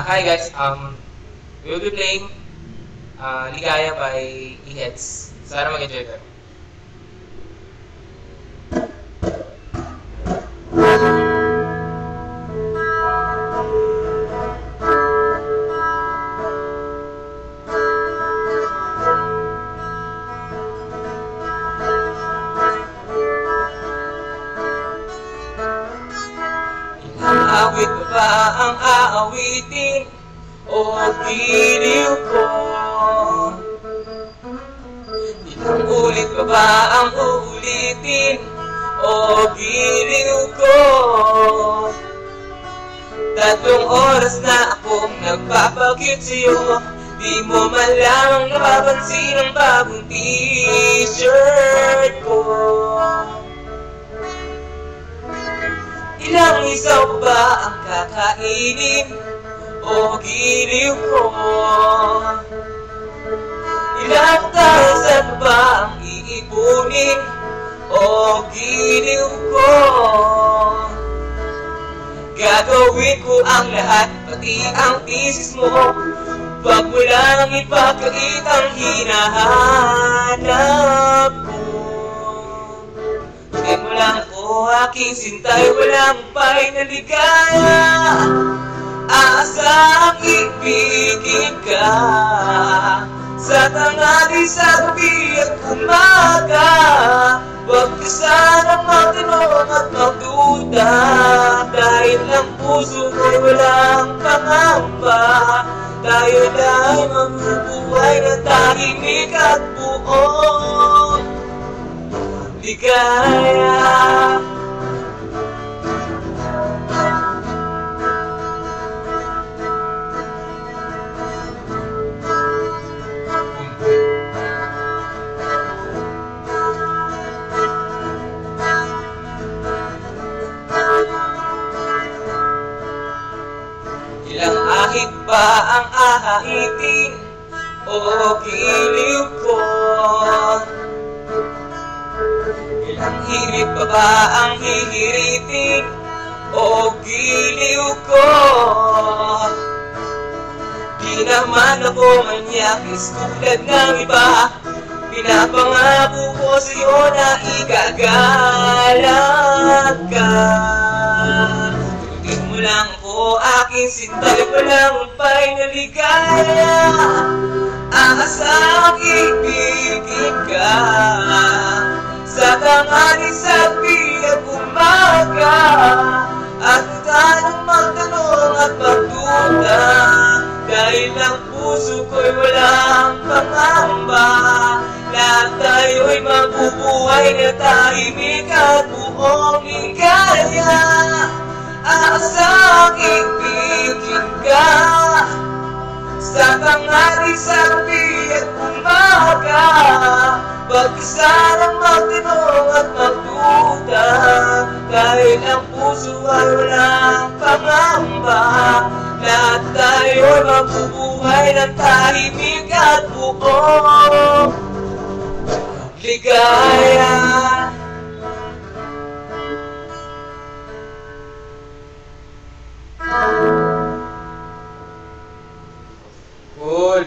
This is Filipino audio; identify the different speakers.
Speaker 1: Hi guys, we will be playing Ligaya by E-Heads. Sana mag-enjoy kayo. Awit pa ba ang aawitin o giliw ko? Ilang ulit pa ba ang uulitin o giliw ko? 3 oras na akong nagpapakit sa'yo, di mo man lamang napapansin ang bagong t-shirt ko. Ilang isaw ba ang kakainin o giliw ko? Ilang tasan ba ang iipunin o giliw ko? Gagawin ko ang lahat, pati ang thesis mo. Wag mo lang ipakait ang hinahanap ko. Hindi mo lang ako aking sintay, walang pa'y naligaya. Asang ibigin ka sa tanghali, sa gabi at umaga. Huwag ka sanang magtanong at magduda, dahil ang puso ko'y walang pangamba. Tayo na'y mabubuhay na tahimik at buong ligaya. Ilang ahit ba ang ahahitin o giliw ko? Ilang hirit pa ba ang hihiritin o giliw ko? Di naman ako manyakis tulad ng iba. Pinapangako ko sa'yo na igagalang ka. Tututin mo lang ako aking sintay, walang pa'y naligaya. Asang ibigin ka sa tanghali, sa gabi at umaga. At tanong magtanong at magduda, dahil ang puso ko'y walang pangamba. Lahat tayo'y mabubuhay na tahimik at buong ligaya. Asang ibigin ka sa tanghali, sa gabi at umaga. Wag ka sanang magtanong at magduda, dahil ang puso ay walang pangamba. Lahat tayo'y mabubuhay ng tahimik at buong ligaya. Cool.